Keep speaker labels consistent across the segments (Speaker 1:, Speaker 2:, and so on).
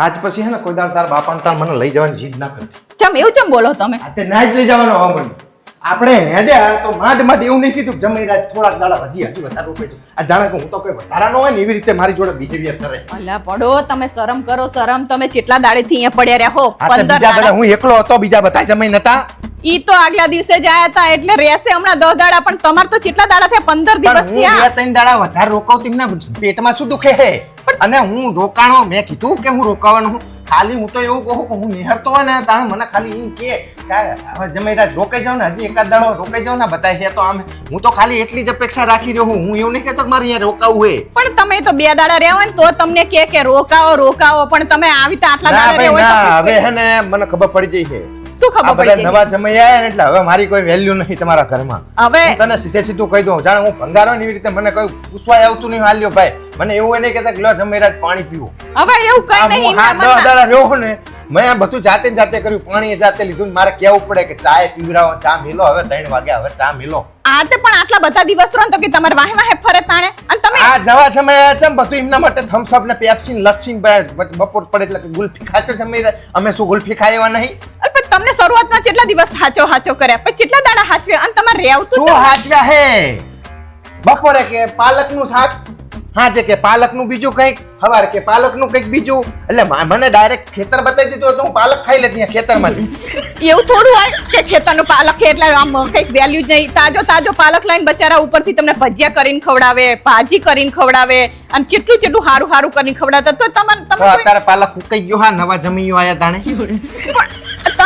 Speaker 1: આજ પછી હે ને કોઈ દાડ તાર બાપાને તાર મને લઈ જવાની જીદ ના કરતી.
Speaker 2: ચમ એવું ચમ બોલો તમે?
Speaker 1: આ તે ના જ લઈ જવાનો હવે મને. આપણે હેડ્યા તો માંડ એવું નહીં કીધું જમી રાત થોડાક દાડા હજી વધારે રૂપિયા તો આ જાણે કે હું તો કોઈ વધારાનો હોય ને એવી રીતે મારી જોડે બિહેવિયર કરે.
Speaker 2: અલા પડો તમે શરમ કરો શરમ. તમે કેટલા દાડેથી અહીંયા પડ્યા રહ્યા હો?
Speaker 1: આ તો
Speaker 2: 15
Speaker 1: બીજા બધા
Speaker 2: દાડા.
Speaker 1: હું એકલો હતો બીજા બધા જમાઈ નતા.
Speaker 2: ઈ તો આગલા દિવસે જ આયા હતા એટલે રહેશે હમણાં 10 દાડા. પણ તમાર તો કેટલા દાડા થયા? 15 દિવસ
Speaker 1: પણ હું
Speaker 2: થયા.
Speaker 1: 2-3 દાડા વધારે રોકાવ તેમના પેટમાં શું દુખે હે અને હું રોકાણો મેં કીધું કે હું રોકાવાનું હું ખાલી હું તો એવું કહું કે હું નિહરતો હોય ને તાણે મને ખાલી એમ કે જમે રાત રોકાઈ જાઉં ને હજી એકાદ દાડો રોકાઈ જાઉં ને બતાય છે તો આમ હું તો ખાલી એટલી જ અપેક્ષા રાખી રહ્યો હું એવું નહીં કહેતો કે મારે અહીંયા રોકાવું હે.
Speaker 2: પણ તમે તો 2 દાડા રહ્યા હોય ને તો તમને કે રોકાવો રોકાવો પણ તમે આવી તો આટલા
Speaker 1: ના
Speaker 2: દાડા રહ્યા
Speaker 1: ભાઈ
Speaker 2: હોય
Speaker 1: ના
Speaker 2: તો
Speaker 1: હવે હે ને મને ખબર પડી ગઈ છે
Speaker 2: શું
Speaker 1: આ
Speaker 2: ખબર
Speaker 1: બધા
Speaker 2: પડી
Speaker 1: નવા જમાઈ આયા ને એટલે હવે મારી કોઈ વેલ્યુ નહીં તમારા ઘરમાં.
Speaker 2: હવે
Speaker 1: હું તને સીધે સીધું કહી દઉં જાણે હું ભંગારો ને એવી રીતે મને કોઈ પૂછવાય આવતું નહીં હાલ્યો ભાઈ મને એવું નહીં કહેતા કે લો જમાઈ રાત પાણી પીવું.
Speaker 2: હવે એવું કઈ
Speaker 1: આ
Speaker 2: નહીં
Speaker 1: હું 7-10 દાડા રહ્યો ને મેં આ બધું જાતે ને જાતે કર્યું પાણી જાતે લીધું ને મારે કેવું પડે કે ચાય પીવડાવો ચા મિલો હવે 3 વાગ્યા હવે ચા મિલો.
Speaker 2: આ તે પણ આટલા બધા દિવસ રહો ને તો કે તમારે વાહે વાહે ફરે તાણે અને તમે
Speaker 1: આ નવા જમાયા છે ને બધું એમના માટે થમ્સ અપ ને પેપ્સી ને લસ્સી ને બપોર પડે એટલે ગુલ્ફી ખાચો જમી અમે શું ગુલ્ફી ખાય એવા નહીં.
Speaker 2: અરે પણ તમને શરૂઆતમાં કેટલા દિવસ હાચો કર્યા પછી કેટલા દાડા હાચવે અને તમારે રહેવતું
Speaker 1: શું હાચવ્યા હે બપોરે કે પાલકનું શાક હાજે કે પાલકનું બીજું કંઈક સવારે કે પાલકનું કંઈક બીજું એટલે મને ડાયરેક્ટ ખેતર બતાવી દીધું તો હું પાલક ખાઈ લેતી ખેતરમાંથી.
Speaker 2: એવું થોડું હોય કે ખેતરનો પાલક છે એટલે આમ કંઈક વેલ્યુ જ નહીં. તાજો પાલક લઈને બચારા ઉપરથી તમને ભજીયા કરીને ખવડાવે ભાજી કરીને ખવડાવે અને કેટલું સારું કરીને ખવડાવતા તો તમે
Speaker 1: અત્યારે પાલક ઉકાઈ ગયો હા નવા જમીયો આયા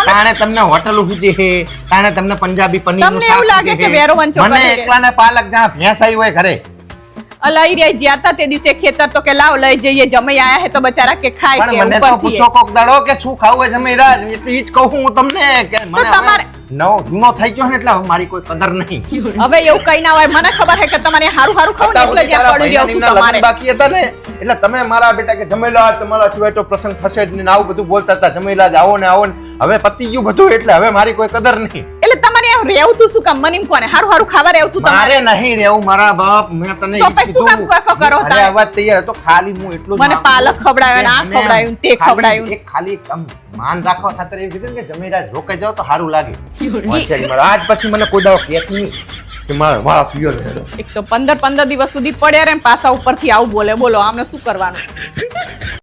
Speaker 1: તાણે તમને હોટલ હુજે હે તાણે તમને પંજાબી પનીર
Speaker 2: તમને એવું લાગે કે વેરો વંચો
Speaker 1: મને એકલાને પાલક જ્યાં ભેંસ આવી હોય ઘરે
Speaker 2: અલાઈ રે જ્યાતા તે દિવસે ખેતર તો કે લાવ લઈ જઈએ જમાઈ આયા હે તો બચારા કે ખાય કે
Speaker 1: પણ મને તો
Speaker 2: ઉપરથી
Speaker 1: પૂછો કોક દાડો કે શું ખાવું હોય જમાઈ રાજ એટલે ઈ જ કહું હું તમને કે મને
Speaker 2: તમારે
Speaker 1: નવો જૂનો થઈ ગયો ને એટલે હવે મારી કોઈ કદર નહીં.
Speaker 2: હવે એવું કઈ ના હોય મને ખબર હે કે તમારે સારું ખાવ ને એટલે જ્યાં પડ્યું રહ્યું તું તમારે
Speaker 1: બાકી હતા ને એટલે તમે મારા બેટા કે જમેલા તમારા સિવાય તો પ્રસંગ થશે જ નહીં આવું બધું બોલતા હતા જમેલા જ આવો ને હવે પતી ગયું બધું એટલે હવે મારી કોઈ કદર નહીં.
Speaker 2: એટલે તમારે રહેવું તું શું કામ મને કોને સારું ખાવા રહેવું તું તમારે
Speaker 1: મારે નહીં રહેવું મારા બાપ મેં તને
Speaker 2: તો પછી શું કામ કરો
Speaker 1: અરે અવાજ તૈયાર હતો ખાલી હું એટલું
Speaker 2: મને પાલક ખવડાવ્યો ને આ ખવડાવ્યું તે ખવડાવ્યું
Speaker 1: એક ખાલી માન રાખવા ખાતર એવું કીધું કે જમીરાજ રોકાઈ જાવ તો સારું લાગે આજ પછી મને કોઈ દાડો કેત નહીં કે મારા પિયર
Speaker 2: એક તો 15 દિવસ સુધી પડ્યા રે પાછા ઉપરથી આવું બોલે બોલો આમને શું કરવાનું.